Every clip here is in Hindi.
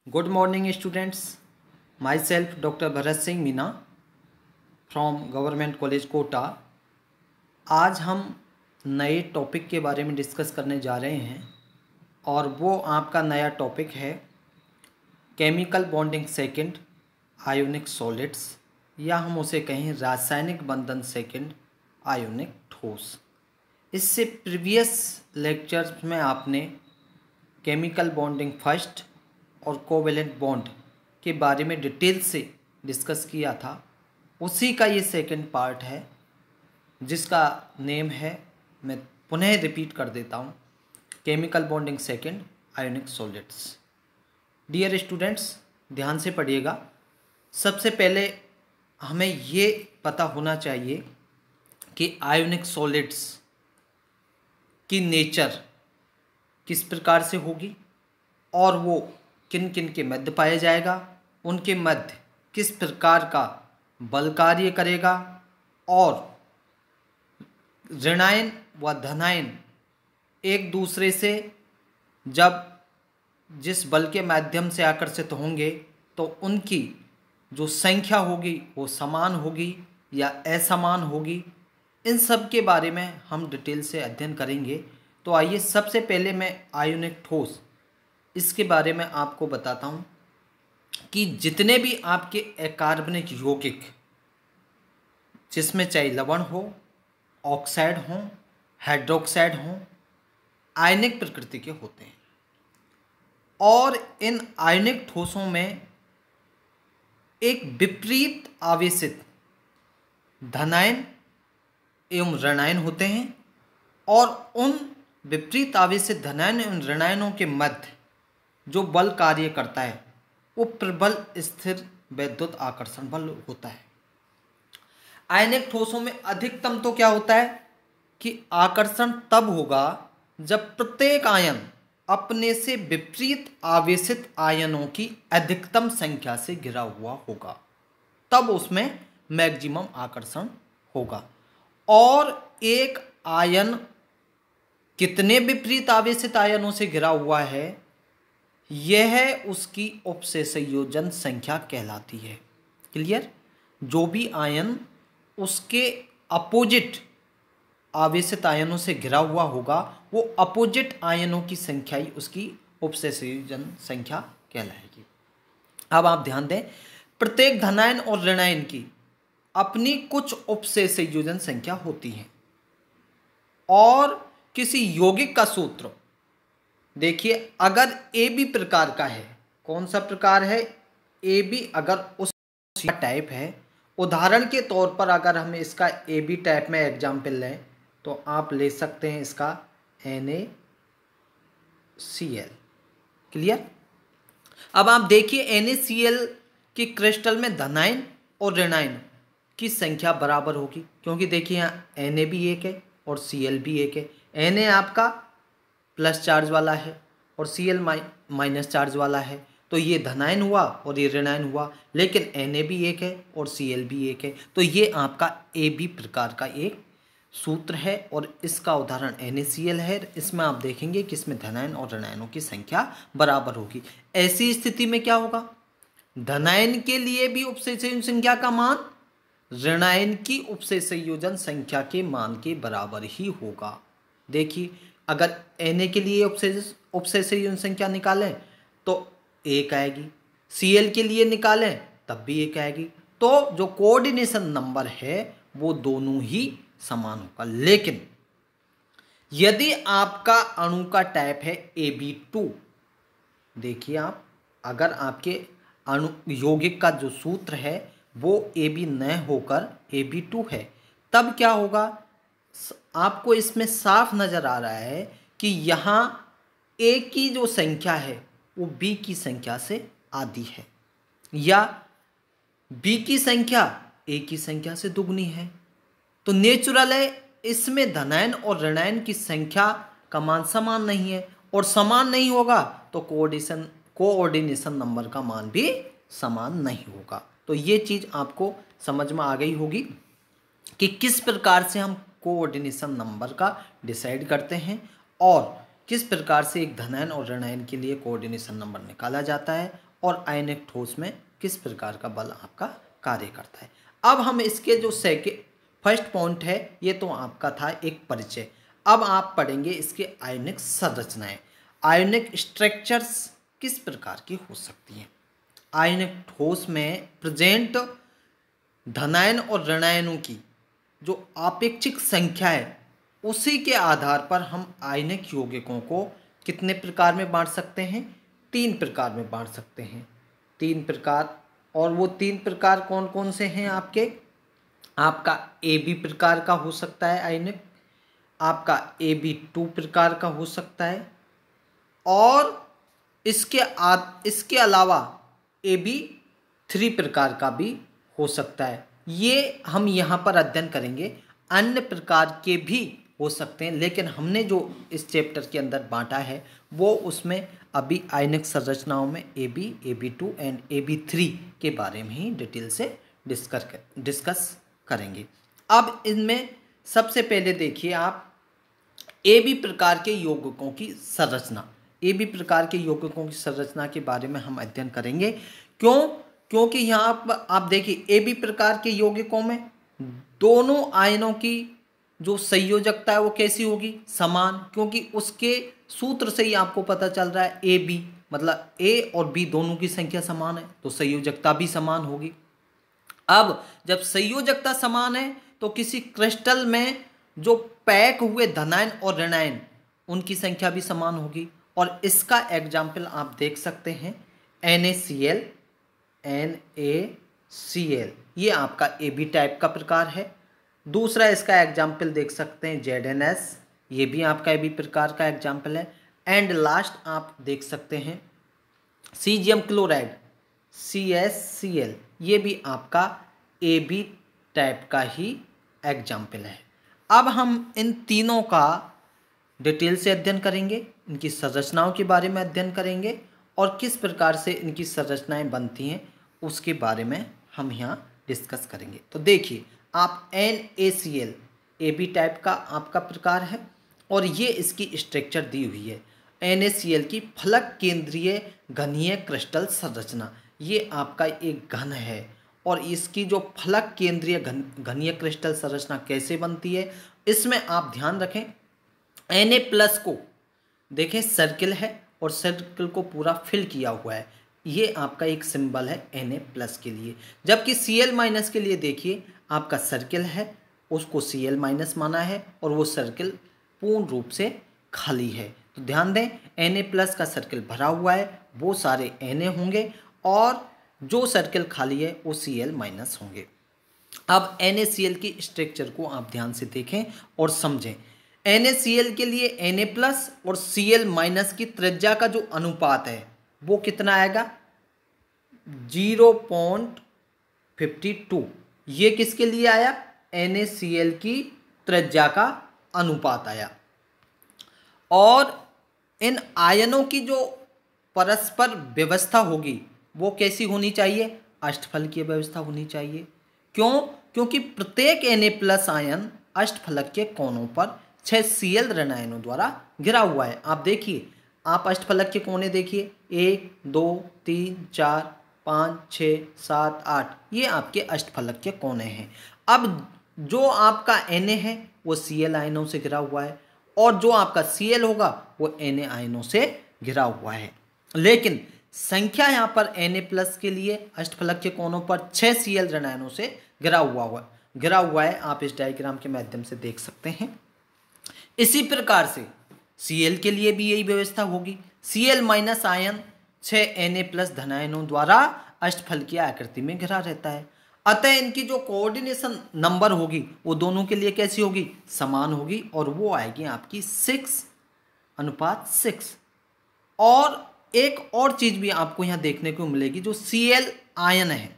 Good morning, students. Myself, Dr. Bharat Singh Meena from Government College Kota. आज हम नए टॉपिक के बारे में डिस्कस करने जा रहे हैं और वो आपका नया टॉपिक है chemical bonding second ionic solids, या हम उसे कहें रासायनिक बंधन सेकेंड आयोनिक ठोस। इससे प्रीवियस लेक्चर्स में आपने केमिकल बॉन्डिंग फर्स्ट और कोवेलेंट बॉन्ड के बारे में डिटेल से डिस्कस किया था। उसी का ये सेकंड पार्ट है जिसका नेम है, मैं पुनः रिपीट कर देता हूँ, chemical bonding second ionic solids. Dear students, ध्यान से पढ़िएगा। सबसे पहले हमें ये पता होना चाहिए कि आयोनिक सॉलिड्स की नेचर किस प्रकार से होगी और वो किन किन के मध्य पाया जाएगा, उनके मध्य किस प्रकार का बल कार्य करेगा और ऋणायन व धनायन एक दूसरे से जब जिस बल के माध्यम से आकर्षित होंगे तो उनकी जो संख्या होगी वो समान होगी या असमान होगी। इन सब के बारे में हम डिटेल से अध्ययन करेंगे। तो आइए सबसे पहले मैं आयोनिक ठोस इसके बारे में आपको बताता हूँ कि जितने भी आपके अकार्बनिक यौगिक, जिसमें चाहे लवण हो, ऑक्साइड हो, हाइड्रोक्साइड हो, आयनिक प्रकृति के होते हैं। और इन आयनिक ठोसों में एक विपरीत आवेशित धनायन एवं ऋणायन होते हैं और उन विपरीत आवेशित धनायन एवं ऋणायनों के मध्य जो बल कार्य करता है वो प्रबल स्थिर वैद्युत आकर्षण बल होता है। आयनिक ठोसों में अधिकतम तो क्या होता है कि आकर्षण तब होगा जब प्रत्येक आयन अपने से विपरीत आवेशित आयनों की अधिकतम संख्या से घिरा हुआ होगा, तब उसमें मैक्सिमम आकर्षण होगा। और एक आयन कितने विपरीत आवेशित आयनों से घिरा हुआ है, यह उसकी उपसंयोजन संख्या कहलाती है। क्लियर? जो भी आयन उसके अपोजिट आवेशित आयनों से घिरा हुआ होगा वो अपोजिट आयनों की संख्या ही उसकी उपसंयोजन संख्या कहलाएगी। अब आप ध्यान दें, प्रत्येक धनायन और ऋणायन की अपनी कुछ उपसंयोजन संख्या होती है। और किसी यौगिक का सूत्र देखिए, अगर ए बी प्रकार का है, कौन सा प्रकार है? ए बी अगर उस टाइप है, उदाहरण के तौर पर अगर हम इसका ए बी टाइप में एग्जाम्पल लें तो आप ले सकते हैं इसका NaCl। क्लियर? अब आप देखिए NaCl की क्रिस्टल में धनायन और ऋणायन की संख्या बराबर होगी, क्योंकि देखिए यहाँ Na भी एक है और Cl भी एक है। Na आपका प्लस चार्ज वाला है और Cl माइनस चार्ज वाला है, तो ये धनायन हुआ और ये ऋणायन हुआ। लेकिन Na भी एक है और Cl भी एक है, तो ये आपका AB प्रकार का एक सूत्र है और इसका उदाहरण NaCl है। इसमें आप देखेंगे कि इसमें धनायन और ऋणायनों की संख्या बराबर होगी। ऐसी स्थिति में क्या होगा? धनायन के लिए भी उपसंयोजन संख्या का मान ऋणायन की उपसंयोजन संख्या के मान के बराबर ही होगा। देखिए, अगर Na के लिए उपसंयोजन संख्या निकालें तो 1 आएगी, Cl के लिए निकालें तब भी 1 आएगी। तो जो कोऑर्डिनेशन नंबर है वो दोनों ही समान होगा। लेकिन यदि आपका अणु का टाइप है Ab2, देखिए आप, अगर आपके अणु यौगिक का जो सूत्र है वो Ab न होकर Ab2 है, तब क्या होगा? आपको इसमें साफ नजर आ रहा है कि यहाँ A की जो संख्या है वो B की संख्या से आधी है, या B की संख्या A की संख्या से दुगनी है। तो नेचुरल है इसमें धनायन और ऋणायन की संख्या का मान समान नहीं है, और समान नहीं होगा तो कोऑर्डिनेशन नंबर का मान भी समान नहीं होगा। तो ये चीज़ आपको समझ में आ गई होगी कि किस प्रकार से हम कोऑर्डिनेशन नंबर का डिसाइड करते हैं और किस प्रकार से एक धनायन और ऋणायन के लिए कोऑर्डिनेशन नंबर निकाला जाता है और आयनिक ठोस में किस प्रकार का बल आपका कार्य करता है। अब हम इसके जो फर्स्ट पॉइंट है ये तो आपका था एक परिचय। अब आप पढ़ेंगे इसके आयनिक संरचनाएं, आयनिक स्ट्रक्चर्स किस प्रकार की हो सकती हैं। आयनिक ठोस में प्रेजेंट धनायन और ऋणायनों की जो आपेक्षिक संख्या है उसी के आधार पर हम आयनिक यौगिकों को कितने प्रकार में बांट सकते हैं, 3 प्रकार में बांट सकते हैं। 3 प्रकार, और वो 3 प्रकार कौन कौन से हैं आपके, आपका AB प्रकार का हो सकता है आयनिक, आपका AB2 प्रकार का हो सकता है, और इसके अलावा AB3 प्रकार का भी हो सकता है। ये हम यहाँ पर अध्ययन करेंगे, अन्य प्रकार के भी हो सकते हैं, लेकिन हमने जो इस चैप्टर के अंदर बांटा है वो उसमें अभी आयनिक संरचनाओं में AB, AB2 एंड AB3 के बारे में ही डिटेल से डिस्कस करेंगे। अब इनमें सबसे पहले देखिए आप AB प्रकार के यौगिकों की संरचना, AB प्रकार के यौगिकों की संरचना के बारे में हम अध्ययन करेंगे। क्योंकि यहाँ पर आप देखिए AB प्रकार के यौगिकों में दोनों आयनों की जो संयोजकता है वो कैसी होगी, समान, क्योंकि उसके सूत्र से ही आपको पता चल रहा है AB मतलब A और B दोनों की संख्या समान है तो संयोजकता भी समान होगी। अब जब संयोजकता समान है तो किसी क्रिस्टल में जो पैक हुए धनायन और ऋणायन उनकी संख्या भी समान होगी, और इसका एग्जाम्पल आप देख सकते हैं NaCl, ये आपका AB टाइप का प्रकार है। दूसरा इसका एग्जाम्पल देख सकते हैं ZnS, ये भी आपका AB प्रकार का एग्जाम्पल है। एंड लास्ट आप देख सकते हैं सीजियम क्लोराइड CaCl, ये भी आपका AB टाइप का ही एग्जाम्पल है। अब हम इन तीनों का डिटेल से अध्ययन करेंगे, इनकी संरचनाओं के बारे में अध्ययन करेंगे और किस प्रकार से इनकी संरचनाएं बनती हैं उसके बारे में हम यहाँ डिस्कस करेंगे। तो देखिए आप NaCl AB टाइप का आपका प्रकार है और ये इसकी स्ट्रक्चर दी हुई है। NaCl की फलक केंद्रीय घनीय क्रिस्टल संरचना, ये आपका एक घन है, और इसकी जो फलक केंद्रीय घनीय क्रिस्टल संरचना कैसे बनती है इसमें आप ध्यान रखें। Na+ को देखें सर्किल है और सर्किल को पूरा फिल किया हुआ है, ये आपका एक सिंबल है Na+ के लिए। जबकि Cl- के लिए देखिए आपका सर्किल है, उसको Cl- माना है और वो सर्किल पूर्ण रूप से खाली है। तो ध्यान दें Na+ का सर्किल भरा हुआ है, वो सारे Na होंगे, और जो सर्किल खाली है वो Cl- होंगे। अब NaCl की स्ट्रक्चर को आप ध्यान से देखें और समझें। NaCl के लिए Na+ और Cl- की त्रिज्या का जो अनुपात है वो कितना आएगा, 0.52। ये किसके लिए आया, NaCl की त्रिज्या का अनुपात आया। और इन आयनों की जो परस्पर व्यवस्था होगी वो कैसी होनी चाहिए, अष्टफलकीय व्यवस्था होनी चाहिए। क्योंकि प्रत्येक Na+ आयन अष्टफलक के कोनों पर 6 Cl ऋणायनों द्वारा घिरा हुआ है। आप देखिए, आप अष्टफलक के कोने देखिए, 1 2 3 4 5 6 7 8, ये आपके अष्टफलक के कोने हैं। अब जो आपका Na है वो Cl आयनों से घिरा हुआ है, और जो आपका Cl होगा वो Na आयनों से घिरा हुआ है। लेकिन संख्या यहाँ पर Na+ के लिए अष्टफलक के कोनों पर 6 Cl ऋणायनों से घिरा हुआ है। आप इस डायग्राम के माध्यम से देख सकते हैं। इसी प्रकार से Cl के लिए भी यही व्यवस्था होगी। Cl- आयन 6 Na+ धनायनों द्वारा अष्टफलकीय आकृति में घिरा रहता है। अतः इनकी जो कोऑर्डिनेशन नंबर होगी वो दोनों के लिए कैसी होगी, समान होगी, और वो आएगी आपकी 6:6। और एक और चीज भी आपको यहाँ देखने को मिलेगी, जो Cl आयन है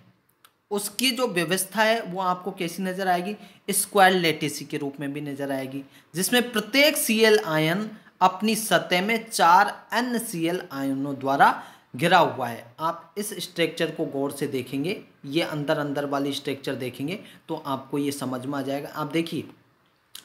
उसकी जो व्यवस्था है वो आपको कैसी नजर आएगी, स्क्वायर लैटिस के रूप में भी नजर आएगी, जिसमें प्रत्येक Cl आयन अपनी सतह में 4 अन्य Cl आयनों द्वारा घिरा हुआ है। आप इस स्ट्रक्चर को गौर से देखेंगे, ये अंदर वाली स्ट्रक्चर देखेंगे तो आपको ये समझ में आ जाएगा। आप देखिए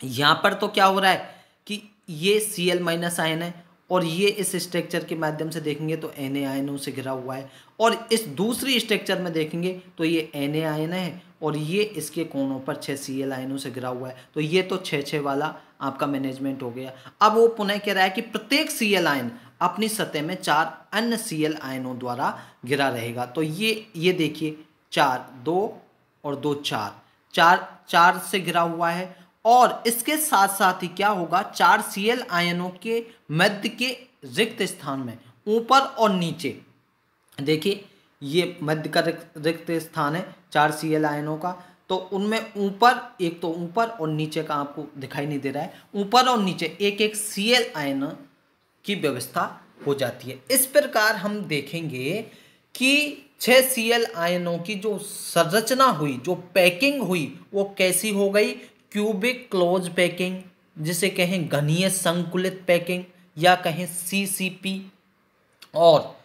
यहाँ पर तो क्या हो रहा है कि ये Cl- आयन है और ये इस स्ट्रक्चर के माध्यम से देखेंगे तो Na आयनों से घिरा हुआ है, और इस दूसरी स्ट्रक्चर में देखेंगे तो ये Na आयन है और ये इसके कोनों पर 6 Cl आयनों से घिरा हुआ है। तो ये तो 6-6 वाला आपका मैनेजमेंट हो गया। अब वो पुनः कह रहा है कि प्रत्येक Cl आयन अपनी सतह में 4 अन्य Cl आयनों द्वारा घिरा रहेगा। तो ये देखिए 4, 2 और 2, 4 से घिरा हुआ है, और इसके साथ साथ ही क्या होगा, 4 Cl आयनों के मध्य के रिक्त स्थान में ऊपर और नीचे, देखिए ये मध्य का रिक्त स्थान है 4 Cl आयनों का, तो उनमें ऊपर, एक तो ऊपर और नीचे का आपको दिखाई नहीं दे रहा है, ऊपर और नीचे एक एक Cl आयन की व्यवस्था हो जाती है। इस प्रकार हम देखेंगे कि 6 Cl आयनों की जो संरचना हुई, जो पैकिंग हुई, वो कैसी हो गई, क्यूबिक क्लोज पैकिंग, जिसे कहें घनीय संकुलित पैकिंग या कहें CCP, और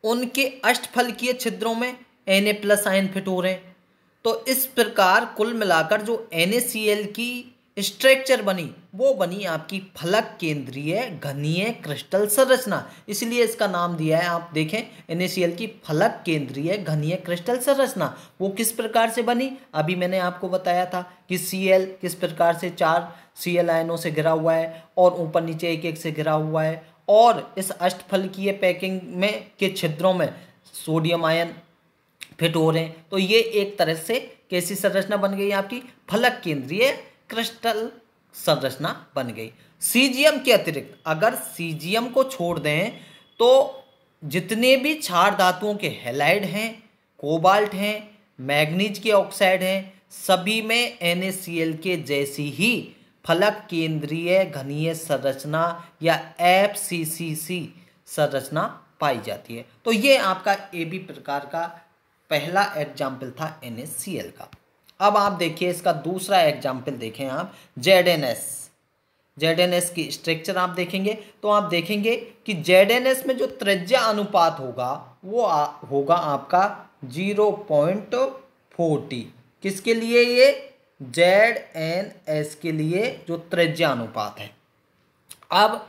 उनके अष्टफलकीय छिद्रों में Na+ आयन फिट हो रहे हैं। तो इस प्रकार कुल मिलाकर जो NaCl की स्ट्रक्चर बनी, वो बनी आपकी फलक केंद्रीय घनीय क्रिस्टल संरचना, इसलिए इसका नाम दिया है, आप देखें NaCl की फलक केंद्रीय घनीय क्रिस्टल संरचना। वो किस प्रकार से बनी, अभी मैंने आपको बताया था कि Cl किस प्रकार से 4 Cl आयनों से घिरा हुआ है और ऊपर नीचे एक एक से घिरा हुआ है, और इस अष्टफलकीय पैकिंग में के छिद्रों में सोडियम आयन फिट हो रहे हैं। तो ये एक तरह से कैसी संरचना बन गई, आपकी फलक केंद्रीय क्रिस्टल संरचना बन गई। सीजियम के अतिरिक्त अगर सीजियम को छोड़ दें तो जितने भी क्षार धातुओं के हैलाइड हैं, कोबाल्ट हैं, मैग्नीज के ऑक्साइड हैं, सभी में NaCl के जैसी ही फलक केंद्रीय घनीय संरचना या FCCC संरचना पाई जाती है। तो ये आपका AB प्रकार का पहला एग्जाम्पल था NaCl का। अब आप देखिए इसका दूसरा एग्जाम्पल देखें आप, ZnS की स्ट्रक्चर आप देखेंगे तो आप देखेंगे कि ZnS में जो त्रिज्या अनुपात होगा वो होगा आपका 0.40। किसके लिए, ये ZnS के लिए जो त्रिज्या अनुपात है। अब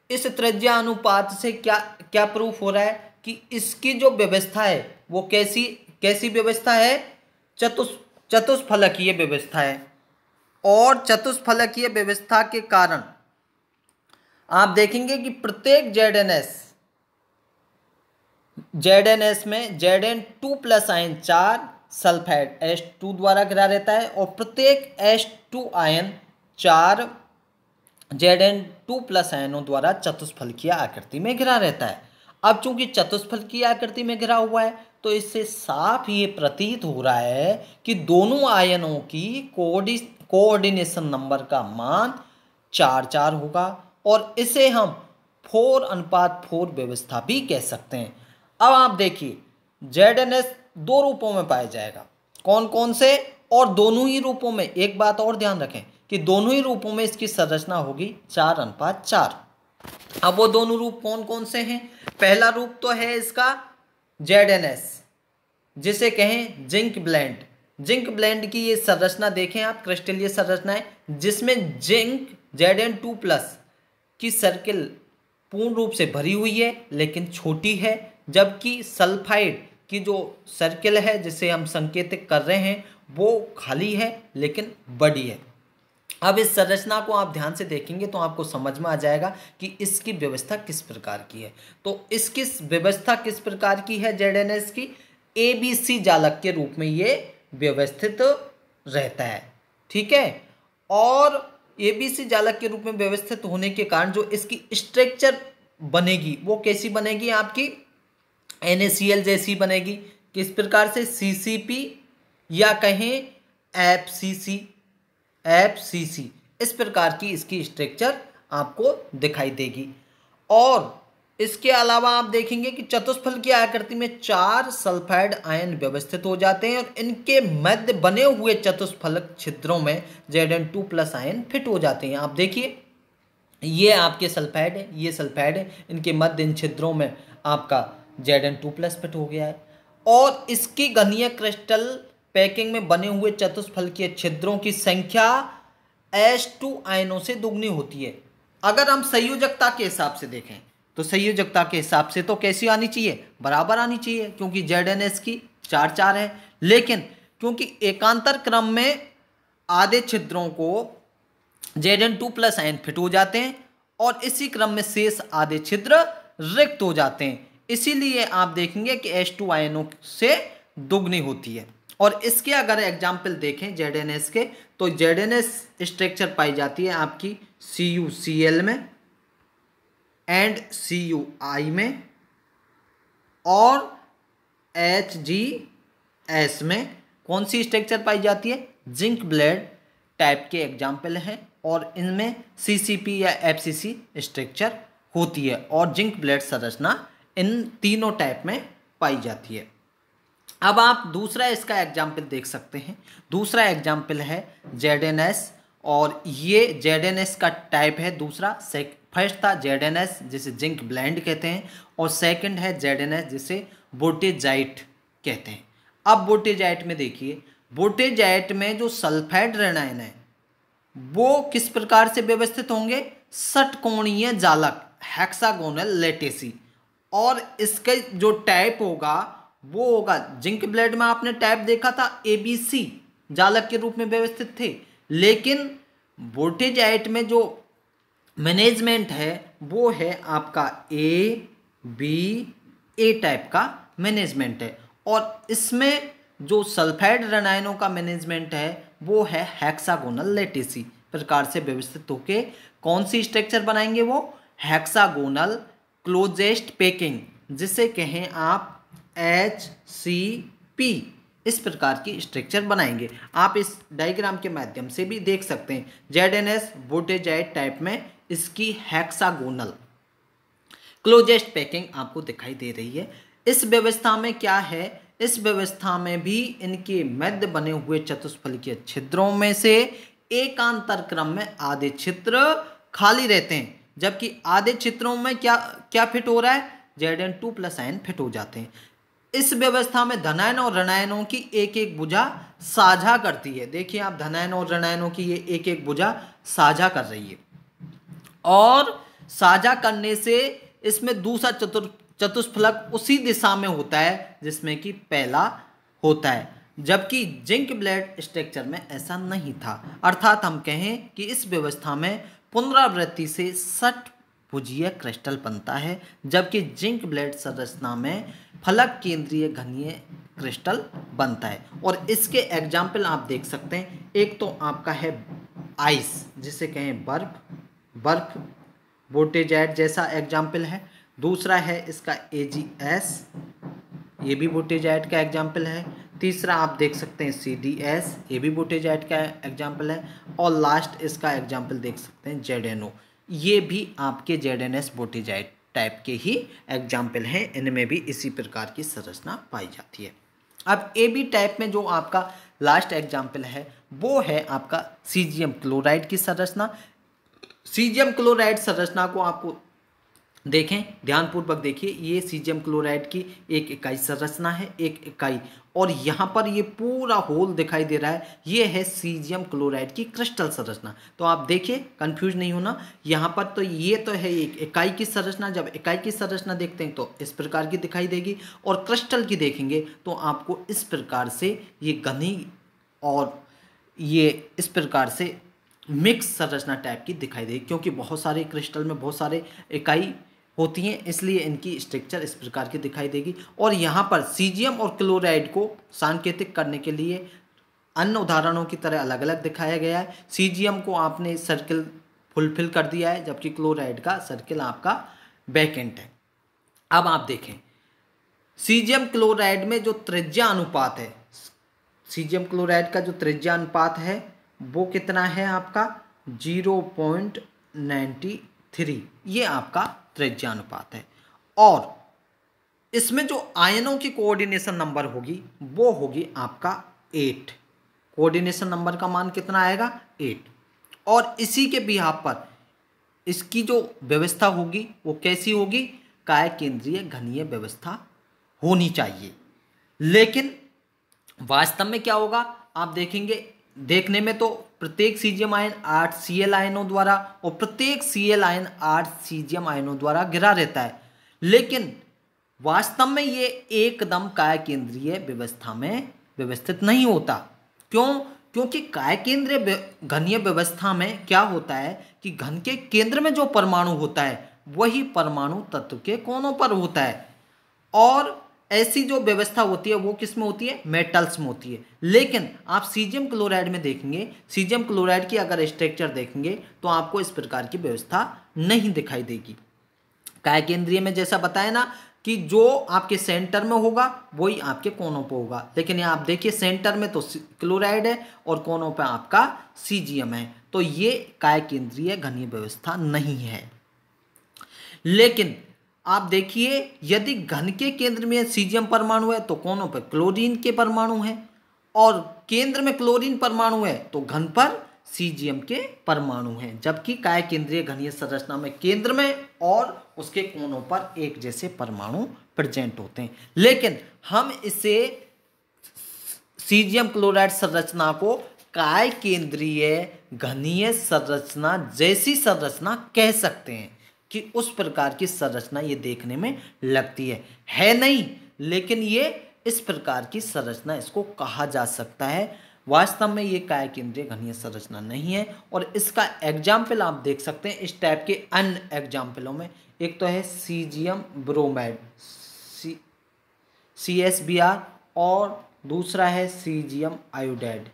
इस त्रिज्या अनुपात से क्या प्रूफ हो रहा है कि इसकी जो व्यवस्था है वो कैसी व्यवस्था है, चतुष्फलकीय व्यवस्था है, और चतुष्फलकीय व्यवस्था के कारण आप देखेंगे कि प्रत्येक ZnS में Zn2+ आयन 4 सल्फाइड H2 द्वारा घिरा रहता है, और प्रत्येक H2 आयन 4 Zn2+ आयनों द्वारा चतुष्फलकीय आकृति में घिरा रहता है। अब चूंकि चतुष्फलकीय आकृति में घिरा हुआ है तो इससे साफ ये प्रतीत हो रहा है कि दोनों आयनों की कोऑर्डिनेशन नंबर का मान 4-4 होगा, और इसे हम 4:4 व्यवस्था भी कह सकते हैं। अब आप देखिए ZnS 2 रूपों में पाया जाएगा, कौन कौन से, और दोनों ही रूपों में एक बात और ध्यान रखें कि दोनों ही रूपों में इसकी संरचना होगी 4:4। अब वो दोनों रूप कौन कौन से हैं, पहला रूप तो है इसका ZnS, जिसे कहें जिंक ब्लेंड। जिंक ब्लेंड की ये संरचना देखें आप, क्रिस्टलीय संरचना है जिसमें जिंक Zn2+ की सर्किल पूर्ण रूप से भरी हुई है लेकिन छोटी है, जबकि सल्फाइड की जो सर्किल है जिसे हम संकेतित कर रहे हैं वो खाली है लेकिन बड़ी है। अब इस संरचना को आप ध्यान से देखेंगे तो आपको समझ में आ जाएगा कि इसकी व्यवस्था किस प्रकार की है। तो इसकी व्यवस्था किस प्रकार की है, ZnS की ABC जालक के रूप में ये व्यवस्थित रहता है, ठीक है। और ABC जालक के रूप में व्यवस्थित होने के कारण जो इसकी स्ट्रक्चर बनेगी वो कैसी बनेगी, आपकी NaCl जैसी बनेगी। किस प्रकार से, CCP या कहें FCC, इस प्रकार की इसकी स्ट्रक्चर आपको दिखाई देगी। और इसके अलावा आप देखेंगे कि चतुष्फलकीय की आकृति में 4 सल्फाइड आयन व्यवस्थित हो जाते हैं और इनके मध्य बने हुए चतुष्फलक छिद्रों में Zn2+ आयन फिट हो जाते हैं। आप देखिए ये आपके सल्फाइड है, ये सल्फाइड है, इनके मध्य इन छिद्रों में आपका Zn2+ फिट हो गया है। और इसकी घनीय क्रिस्टल पैकिंग में बने हुए चतुष्फलकीय छिद्रों की संख्या H2 आयनों से दुगनी होती है। अगर हम संयोजकता के हिसाब से देखें तो संयोजकता के हिसाब से तो कैसी आनी चाहिए, बराबर आनी चाहिए, क्योंकि ZnS की 4 है। लेकिन क्योंकि एकांतर क्रम में आधे छिद्रों को Zn2 + आयन फिट हो जाते हैं और इसी क्रम में शेष आधे छिद्र रिक्त हो जाते हैं, इसीलिए आप देखेंगे कि H2 आयनों से दुगनी होती है। और इसके अगर एग्जाम्पल देखें ZnS के, तो ZnS स्ट्रक्चर पाई जाती है आपकी CuCl में एंड CuI में और HgS में। कौन सी स्ट्रक्चर पाई जाती है, जिंक ब्लेड टाइप के एग्जाम्पल हैं और इनमें CCP या FCC स्ट्रक्चर होती है और जिंक ब्लेड संरचना इन तीनों टाइप में पाई जाती है। अब आप दूसरा इसका एग्जाम्पल देख सकते हैं। दूसरा एग्जाम्पल है ZnS और ये ZnS का टाइप है दूसरा। फर्स्ट था ZnS जिसे जिंक ब्लेंड कहते हैं और सेकंड है ZnS जिसे बोटेजाइट कहते हैं। अब बोटेजाइट में देखिए, बोटेजाइट में जो सल्फाइड ऋणायन है वो किस प्रकार से व्यवस्थित होंगे, षटकोणीय जालक हेक्सागोनल लैटिसी, और इसके जो टाइप होगा वो होगा, जिंक ब्लेड में आपने टाइप देखा था ABC जालक के रूप में व्यवस्थित थे, लेकिन बोटेजाइट में जो मैनेजमेंट है वो है आपका A टाइप का मैनेजमेंट है और इसमें जो सल्फाइड ऋणायनों का मैनेजमेंट है वो है हेक्सागोनल लैटिसी प्रकार से व्यवस्थित होके कौन सी स्ट्रक्चर बनाएंगे, वो हेक्सागोनल क्लोजेस्ट पैकिंग जिसे कहें आप HCP, इस प्रकार की स्ट्रक्चर बनाएंगे। आप इस डायग्राम के माध्यम से भी देख सकते हैं। ZnS बोटेजाइट टाइप में इसकी हेक्सागोनल क्लोजेस्ट पैकिंग आपको दिखाई दे रही है। इस व्यवस्था में क्या है, इस व्यवस्था में भी इनके मध्य बने हुए चतुष्फलकीय छिद्रों में से एकांतर क्रम में आधे छिद्र खाली रहते हैं, जबकि आधे छिद्रों में क्या फिट हो रहा है, Zn2 + आयन फिट हो जाते हैं। इस व्यवस्था में धनायन और ऋणायनों की एक एक भुजा साझा करती है। देखिए आप, धनायन और ऋणायनों की ये एक एक भुजा साझा कर रही है और साझा करने से इसमें दूसरा चतुष्फलक उसी दिशा में होता है जिसमें कि पहला होता है, जबकि जिंक ब्लेड स्ट्रक्चर में ऐसा नहीं था। अर्थात हम कहें कि इस व्यवस्था में पुनरावृत्ति से षटभुजीय क्रिस्टल बनता है, जबकि जिंक ब्लेड संरचना में फलक केंद्रीय घनीय क्रिस्टल बनता है। और इसके एग्जाम्पल आप देख सकते हैं। एक तो आपका है आइस जिसे कहें बर्फ बोटेजाइट जैसा एग्जाम्पल है। दूसरा है इसका AgS, ये भी बोटेजाइट का एग्जाम्पल है। तीसरा आप देख सकते हैं CdS, ये भी बोटेजाइट का एग्जाम्पल है। और लास्ट इसका एग्जाम्पल देख सकते हैं ZnO, ये भी आपके ZnS बोटेजाइट टाइप के ही एग्जाम्पल हैं। इनमें भी इसी प्रकार की संरचना पाई जाती है। अब AB टाइप में जो आपका लास्ट एग्जाम्पल है वो है आपका सीजियम क्लोराइड की संरचना। सीजियम क्लोराइड संरचना को आपको देखें, ध्यानपूर्वक देखिए। ये सीजियम क्लोराइड की एक इकाई संरचना है, एक इकाई, और यहाँ पर ये पूरा होल दिखाई दे रहा है, ये है सीजियम क्लोराइड की क्रिस्टल संरचना। तो आप देखिए, कंफ्यूज नहीं होना। यहाँ पर तो ये तो है एक इकाई की संरचना। जब इकाई की संरचना देखते हैं तो इस प्रकार की दिखाई देगी, और क्रिस्टल की देखेंगे तो आपको इस प्रकार से ये घनी और ये इस प्रकार से मिक्स संरचना टाइप की दिखाई देगी, क्योंकि बहुत सारे क्रिस्टल में बहुत सारे इकाई होती हैं, इसलिए इनकी स्ट्रक्चर इस प्रकार की दिखाई देगी। और यहाँ पर सीजियम और क्लोराइड को सांकेतिक करने के लिए अन्य उदाहरणों की तरह अलग अलग दिखाया गया है। सीजियम को आपने सर्किल फुलफिल कर दिया है, जबकि क्लोराइड का सर्किल आपका बैकेंट है। अब आप देखें, सीजियम क्लोराइड में जो त्रिज्या अनुपात है, सीजियम क्लोराइड का जो त्रिज्या अनुपात है वो कितना है आपका 0.93, ये आपका त्रिज्या अनुपात है। और इसमें जो आयनों की कोऑर्डिनेशन नंबर होगी वो होगी आपका 8। कोऑर्डिनेशन नंबर का मान कितना आएगा 8। और इसी के बिहाफ पर इसकी जो व्यवस्था होगी वो कैसी होगी, काय केंद्रीय घनीय व्यवस्था होनी चाहिए। लेकिन वास्तव में क्या होगा आप देखेंगे, देखने में तो प्रत्येक सीजियम आयन 8 Cl आयनों द्वारा और प्रत्येक Cl आयन 8 सीजियम आयनों द्वारा घिरा रहता है। लेकिन वास्तव में ये एकदम काय केंद्रीय व्यवस्था में व्यवस्थित नहीं होता। क्यों? क्योंकि काय केंद्रीय घनीय व्यवस्था में क्या होता है कि घन के केंद्र में जो परमाणु होता है वही परमाणु तत्व के कोनों पर होता है, और ऐसी जो व्यवस्था होती है वो किस में होती है? मेटल्स में होती है। लेकिन आप सीजियम क्लोराइड में देखेंगे, सीजियम क्लोराइड की अगर स्ट्रक्चर देखेंगे तो आपको इस प्रकार की व्यवस्था नहीं दिखाई देगी। काय केंद्रीय में जैसा बताया ना कि जो आपके सेंटर में होगा वही आपके कोनों पर होगा, लेकिन यहाँ आप देखिए सेंटर में तो क्लोराइड है और कोनों पर आपका सीजियम है, तो ये काय केंद्रीय घनीय व्यवस्था नहीं है। लेकिन आप देखिए यदि घन के केंद्र में सीजियम परमाणु है तो कोनों पर क्लोरीन के परमाणु हैं, और केंद्र में क्लोरीन परमाणु है तो घन पर सीजियम के परमाणु हैं। जबकि काय केंद्रीय घनीय संरचना में केंद्र में और उसके कोनों पर एक जैसे परमाणु प्रेजेंट होते हैं। लेकिन हम इसे सीजियम क्लोराइड संरचना को काय केंद्रीय घनीय संरचना जैसी संरचना कह सकते हैं कि उस प्रकार की संरचना ये देखने में लगती है नहीं, लेकिन ये इस प्रकार की संरचना इसको कहा जा सकता है। वास्तव में ये काय केंद्रीय घनीय संरचना नहीं है। और इसका एग्जाम्पल आप देख सकते हैं इस टाइप के अन्य एग्जाम्पलों में। एक तो है सीजियम ब्रोमाइड CsBr, और दूसरा है सीजियम आयोडाइड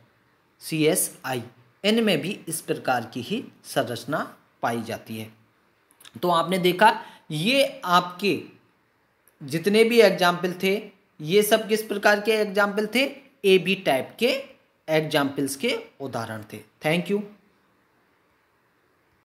CsI। इनमें भी इस प्रकार की ही संरचना पाई जाती है। तो आपने देखा ये आपके जितने भी एग्जाम्पल थे ये सब किस प्रकार के एग्जाम्पल थे? AB टाइप के एग्जाम्पल्स के उदाहरण थे। Thank you.